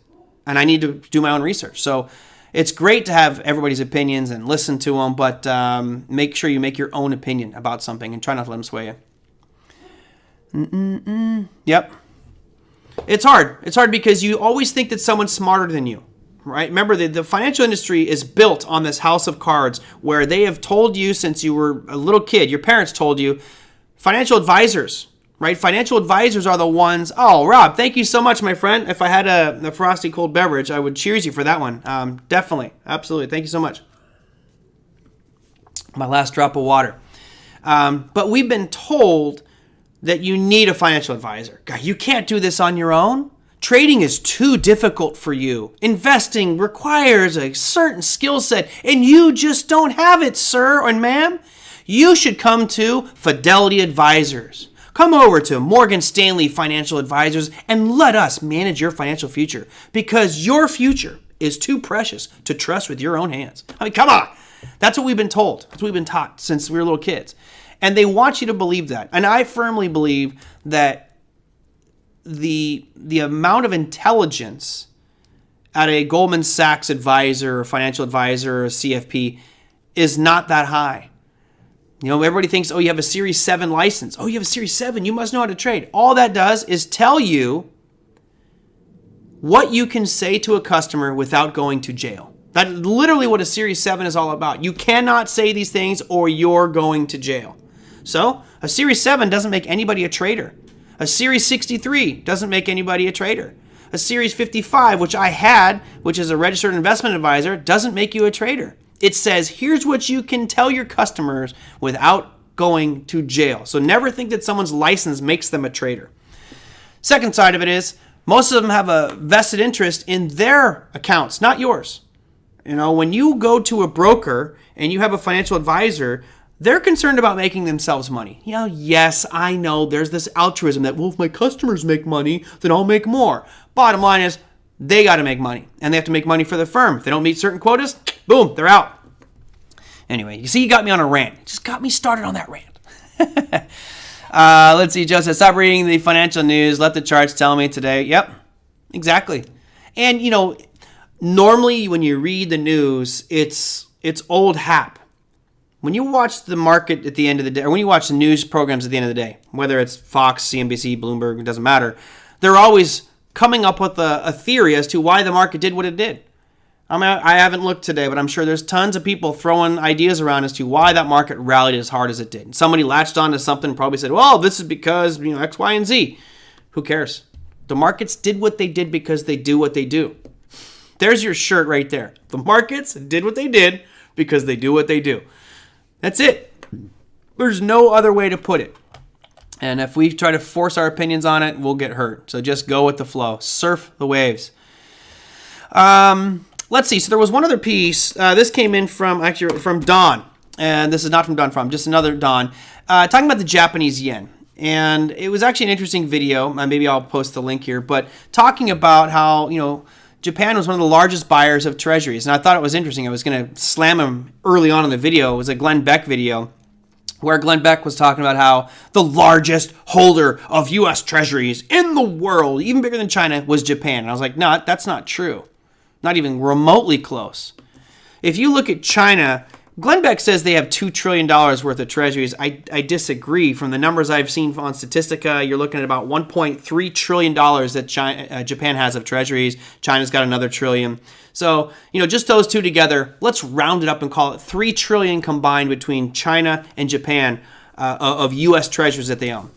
and I need to do my own research. So It's great to have everybody's opinions and listen to them, but make sure you make your own opinion about something and try not to let them sway you. Yep. It's hard. It's hard because you always think that someone's smarter than you, right? Remember, the financial industry is built on this house of cards where they have told you since you were a little kid, your parents told you, financial advisors, right? Financial advisors are the ones. Oh, Rob, thank you so much, my friend. If I had a frosty cold beverage, I would cheers you for that one. Definitely. Absolutely. Thank you so much. My last drop of water. But we've been told that you need a financial advisor. God, you can't do this on your own. Trading is too difficult for you. Investing requires a certain skill set, and you just don't have it, sir and ma'am. You should come to Fidelity Advisors. Come over to Morgan Stanley Financial Advisors and let us manage your financial future, because your future is too precious to trust with your own hands. I mean, come on. That's what we've been told. That's what we've been taught since we were little kids. And they want you to believe that. And I firmly believe that the amount of intelligence at a Goldman Sachs advisor or financial advisor or CFP is not that high. You know, everybody thinks, oh, you have a Series 7 license. Oh, you have a Series 7. You must know how to trade. All that does is tell you what you can say to a customer without going to jail. That's literally what a Series 7 is all about. You cannot say these things or you're going to jail. So a Series 7 doesn't make anybody a trader. A Series 63 doesn't make anybody a trader. A Series 55, which I had, which is a registered investment advisor, doesn't make you a trader. It says, here's what you can tell your customers without going to jail. So never think that someone's license makes them a trader. Second side of it is, most of them have a vested interest in their accounts, not yours. You know, when you go to a broker and you have a financial advisor, they're concerned about making themselves money. You know, yes, I know there's this altruism that, well, if my customers make money, then I'll make more. Bottom line is, they got to make money, and they have to make money for the firm. If they don't meet certain quotas, boom, they're out. Anyway, you see, you got me on a rant. Just got me started on that rant. Let's see, Joseph, stop reading the financial news. Let the charts tell me today. Yep, exactly. And, you know, normally when you read the news, it's old hap. When you watch the market at the end of the day, or when you watch the news programs at the end of the day, whether it's Fox, CNBC, Bloomberg, it doesn't matter, they're always coming up with a theory as to why the market did what it did. I mean, I haven't looked today, but I'm sure there's tons of people throwing ideas around as to why that market rallied as hard as it did. Somebody latched onto something and probably said, well, this is because, you know, X, Y, and Z. Who cares? The markets did what they did because they do what they do. There's your shirt right there. The markets did what they did because they do what they do. That's it. There's no other way to put it. And if we try to force our opinions on it, we'll get hurt. So just go with the flow. Surf the waves. Let's see. So there was one other piece. This came in from Don. And this is not from Don From, just another Don. Talking about the Japanese yen. And it was actually an interesting video. Maybe I'll post the link here. But talking about how, you know, Japan was one of the largest buyers of treasuries. And I thought it was interesting. I was going to slam him early on in the video. It was a Glenn Beck video, where Glenn Beck was talking about how the largest holder of U.S. treasuries in the world, even bigger than China, was Japan. And I was like, no, that's not true. Not even remotely close. If you look at China, Glenn Beck says they have $2 trillion worth of treasuries. I disagree. From the numbers I've seen on Statistica, you're looking at about $1.3 trillion that Japan has of treasuries. China's got another trillion. So, you know, just those two together, let's round it up and call it $3 trillion combined between China and Japan of U.S. treasuries that they own.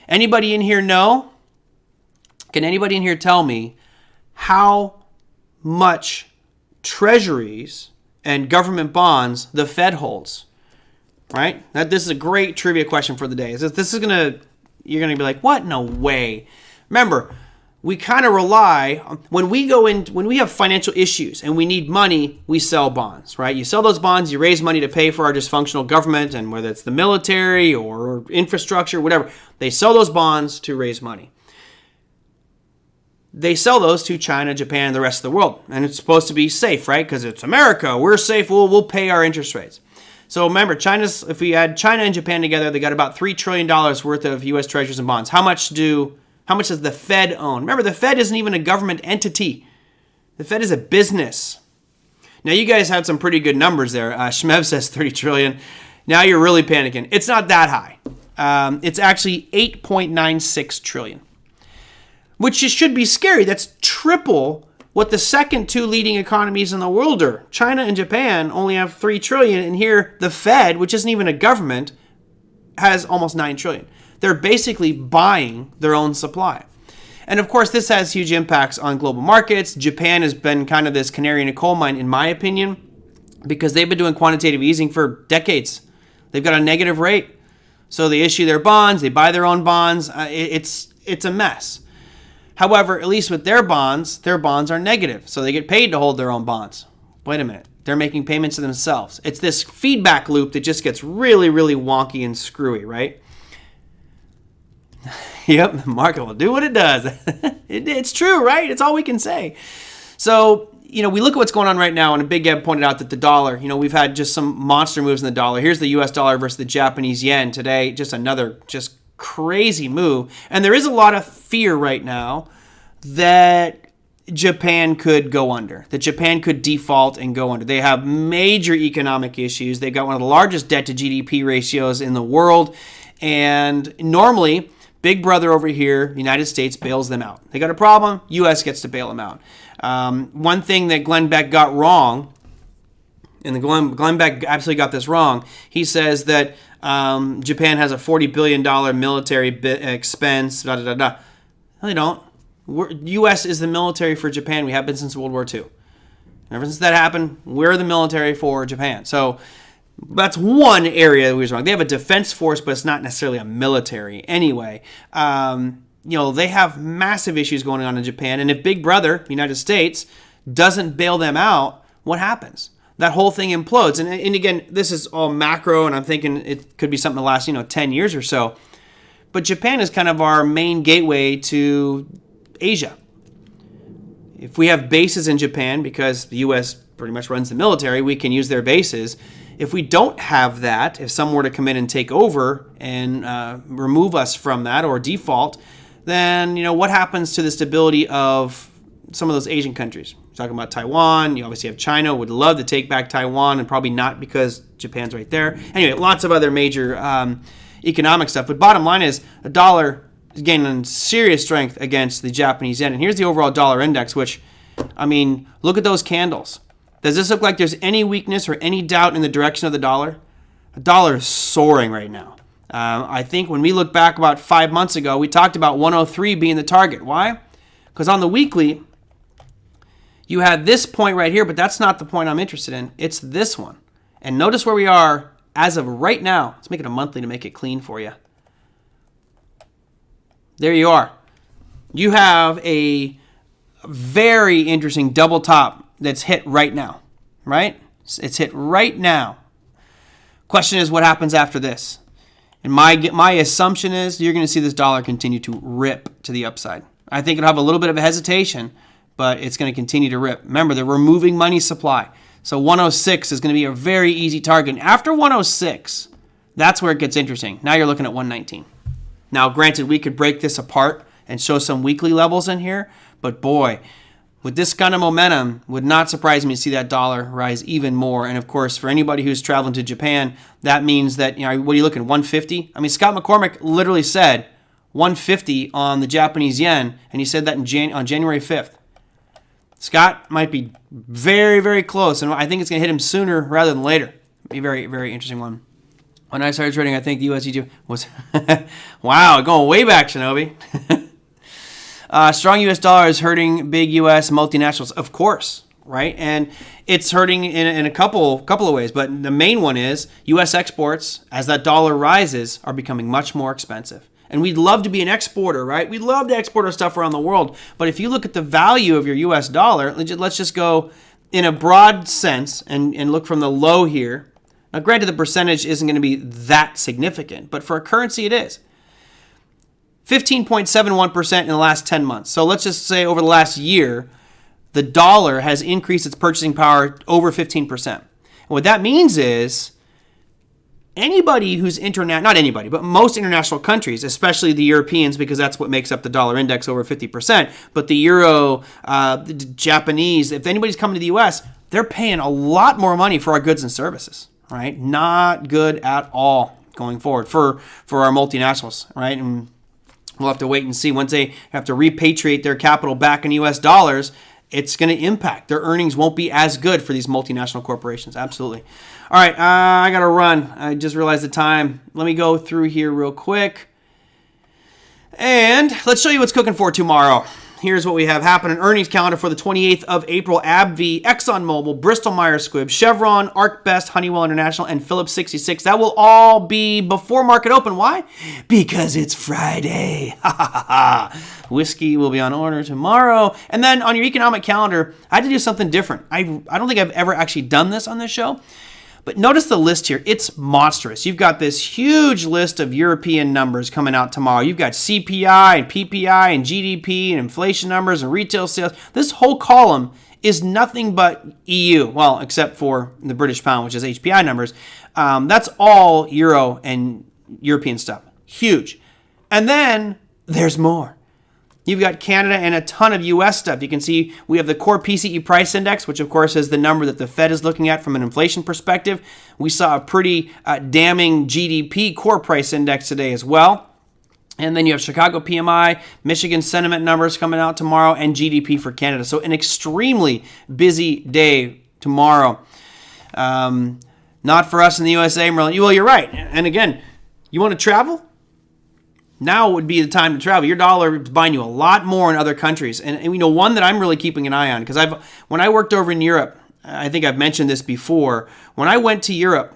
Anybody in here know? Can anybody in here tell me how much treasuries and government bonds the Fed holds? Right? This is a great trivia question for the day. This is you're gonna be like, what? No way. Remember, we kind of rely on, when we have financial issues and we need money, we sell bonds, right? You sell those bonds, you raise money to pay for our dysfunctional government, and whether it's the military or infrastructure, whatever, they sell those bonds to raise money. They sell those to China, Japan, and the rest of the world. And it's supposed to be safe, right? Because it's America. We're safe. We'll pay our interest rates. So remember, if we add China and Japan together, they got about $3 trillion worth of U.S. treasuries and bonds. How much does the Fed own? Remember, the Fed isn't even a government entity. The Fed is a business. Now, you guys had some pretty good numbers there. Shmev says 30 trillion. Now you're really panicking. It's not that high. It's actually 8.96 trillion, which should be scary. That's triple what the second two leading economies in the world are. China and Japan only have 3 trillion, and here the Fed, which isn't even a government, has almost 9 trillion. They're basically buying their own supply. And of course, this has huge impacts on global markets. Japan has been kind of this canary in a coal mine, in my opinion, because they've been doing quantitative easing for decades. They've got a negative rate. So they issue their bonds, they buy their own bonds. It's a mess. However, at least with their bonds are negative. So they get paid to hold their own bonds. Wait a minute. They're making payments to themselves. It's this feedback loop that just gets really, really wonky and screwy, right? Yep, the market will do what it does. It's true, right? It's all we can say. So, we look at what's going on right now, and Big Ed pointed out that the dollar, we've had just some monster moves in the dollar. Here's the US dollar versus the Japanese yen today. Just another crazy move. And there is a lot of fear right now that Japan could go under, that Japan could default and go under. They have major economic issues. They've got one of the largest debt to GDP ratios in the world. And normally, Big Brother over here, the United States, bails them out. They got a problem, U.S. gets to bail them out. One thing that Glenn Beck got wrong, and Glenn Beck absolutely got this wrong, he says that Japan has a $40 billion military expense, No, they don't. U.S. is the military for Japan. We have been since World War II. Ever since that happened, we're the military for Japan. So that's one area that we was wrong. They have a defense force, but it's not necessarily a military. Anyway, they have massive issues going on in Japan. And if Big Brother, United States, doesn't bail them out, what happens? That whole thing implodes. And again, this is all macro, and I'm thinking it could be something that lasts, 10 years or so. But Japan is kind of our main gateway to Asia. If we have bases in Japan, because the U.S. pretty much runs the military, we can use their bases. If we don't have that, if someone were to come in and take over and remove us from that or default, then what happens to the stability of some of those Asian countries? We're talking about Taiwan. You obviously have China, would love to take back Taiwan, and probably not because Japan's right there. Anyway, lots of other major economic stuff. But bottom line is the dollar is gaining serious strength against the Japanese yen. And here's the overall dollar index, which, look at those candles. Does this look like there's any weakness or any doubt in the direction of the dollar? The dollar is soaring right now. I think when we look back about 5 months ago, we talked about 103 being the target. Why? Because on the weekly, you had this point right here, but that's not the point I'm interested in. It's this one. And notice where we are as of right now. Let's make it a monthly to make it clean for you. There you are. You have a very interesting double top that's hit right now, right? It's hit right now. Question is, what happens after this? And my assumption is you're going to see this dollar continue to rip to the upside. I think it'll have a little bit of a hesitation, but it's going to continue to rip. Remember, they're removing money supply. So 106 is going to be a very easy target. And after 106, that's where it gets interesting. Now you're looking at 119. Now, granted, we could break this apart and show some weekly levels in here, but boy, with this kind of momentum, would not surprise me to see that dollar rise even more. And of course, for anybody who's traveling to Japan, that means that, what are you looking, 150? Scott McCormick literally said 150 on the Japanese yen, and he said that on January 5th. Scott might be very, very close, and I think it's going to hit him sooner rather than later. It'll be a very, very interesting one. When I started trading, I think the USD was, wow, going way back, Shinobi. Strong U.S. dollar is hurting big U.S. multinationals, of course, right? And it's hurting in a couple of ways, but the main one is U.S. exports, as that dollar rises, are becoming much more expensive. And we'd love to be an exporter, right? We'd love to export our stuff around the world. But if you look at the value of your U.S. dollar, let's just go in a broad sense and look from the low here. Now, granted, the percentage isn't going to be that significant, but for a currency, it is. 15.71% in the last 10 months. So let's just say over the last year, the dollar has increased its purchasing power over 15%. And what that means is anybody who's not anybody, but most international countries, especially the Europeans, because that's what makes up the dollar index over 50%, but the euro, the Japanese, if anybody's coming to the U.S., they're paying a lot more money for our goods and services, right? Not good at all going forward for our multinationals, right? And we'll have to wait and see. Once they have to repatriate their capital back in US dollars, it's going to impact. Their earnings won't be as good for these multinational corporations. Absolutely. All right, I got to run. I just realized the time. Let me go through here real quick. And let's show you what's cooking for tomorrow. Here's what we have happening. Earnings calendar for the 28th of April. AbbVie, ExxonMobil, Bristol-Myers Squibb, Chevron, ArcBest, Honeywell International, and Phillips 66. That will all be before market open. Why? Because it's Friday. Whiskey will be on order tomorrow. And then on your economic calendar, I had to do something different. I don't think I've ever actually done this on this show. But notice the list here. It's monstrous. You've got this huge list of European numbers coming out tomorrow. You've got CPI and PPI and GDP and inflation numbers and retail sales. This whole column is nothing but EU. Well, except for the British pound, which is HPI numbers. That's all Euro and European stuff. Huge. And then there's more. You've got Canada and a ton of U.S. stuff. You can see we have the core PCE price index, which of course is the number that the Fed is looking at from an inflation perspective. We saw a pretty damning GDP core price index today as well. And then you have Chicago PMI, Michigan sentiment numbers coming out tomorrow, and GDP for Canada. So an extremely busy day tomorrow. Not for us in the USA, Merlin. Well, you're right. And again, you want to travel? Now would be the time to travel. Your dollar is buying you a lot more in other countries. And you know, one that I'm really keeping an eye on, because when I worked over in Europe, I think I've mentioned this before. When I went to Europe,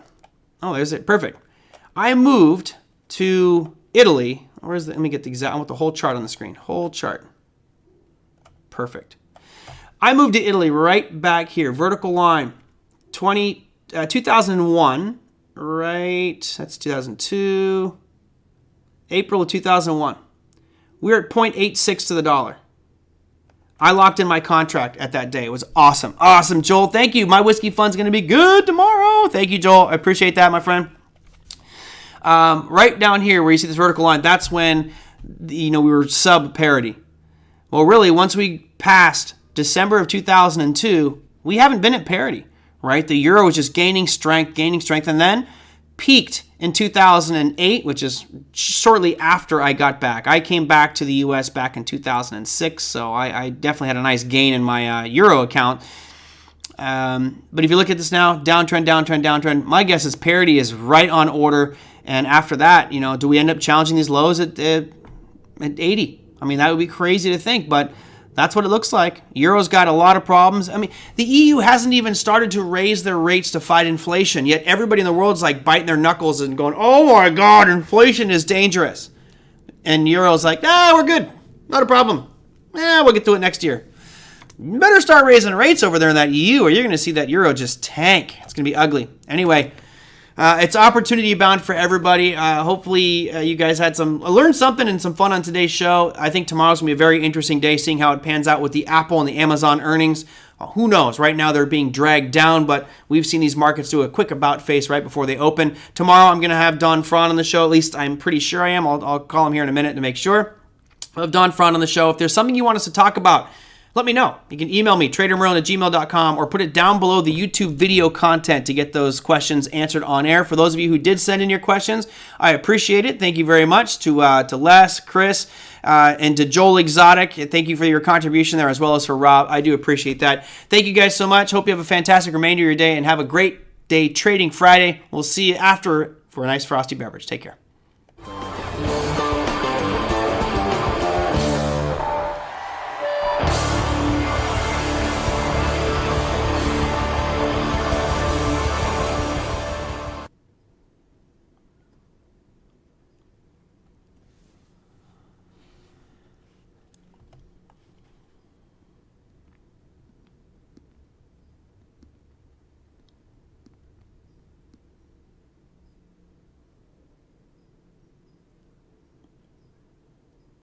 oh, there's it, perfect. I moved to Italy. Where is it? Let me get the exact, I want the whole chart on the screen. Whole chart. Perfect. I moved to Italy right back here. Vertical line. 2001, right? That's 2002. April of 2001. We're at 0.86 to the dollar. I locked in my contract at that day. It was awesome. Awesome, Joel. Thank you. My whiskey fund's going to be good tomorrow. Thank you, Joel. I appreciate that, my friend. Right down here where you see this vertical line, that's when we were sub parity. Well, really, once we passed December of 2002, we haven't been at parity, right? The euro was just gaining strength, and then peaked in 2008, which is shortly after I got back. I came back to the U.S. back in 2006, so I definitely had a nice gain in my euro account. But if you look at this now, downtrend, my guess is parity is right on order. And after that, do we end up challenging these lows at 80? I mean, that would be crazy to think, but that's what it looks like. Euro's got a lot of problems. I mean, the EU hasn't even started to raise their rates to fight inflation, yet everybody in the world is like biting their knuckles and going, oh my God, inflation is dangerous. And Euro's like, we're good. Not a problem. We'll get to it next year. You better start raising rates over there in that EU or you're going to see that euro just tank. It's going to be ugly. Anyway, it's opportunity bound for everybody. Hopefully you guys had learned something and some fun on today's show. I think tomorrow's going to be a very interesting day, seeing how it pans out with the Apple and the Amazon earnings. Who knows? Right now they're being dragged down, but we've seen these markets do a quick about face right before they open. Tomorrow I'm going to have Don Fron on the show. At least I'm pretty sure I am. I'll call him here in a minute to make sure. I'll have Don Fron on the show. If there's something you want us to talk about, let me know. You can email me, TraderMerlin@gmail.com, or put it down below the YouTube video content to get those questions answered on air. For those of you who did send in your questions, I appreciate it. Thank you very much to Les, Chris, and to Joel Exotic. Thank you for your contribution there, as well as for Rob. I do appreciate that. Thank you guys so much. Hope you have a fantastic remainder of your day, and have a great day trading Friday. We'll see you after for a nice frosty beverage. Take care.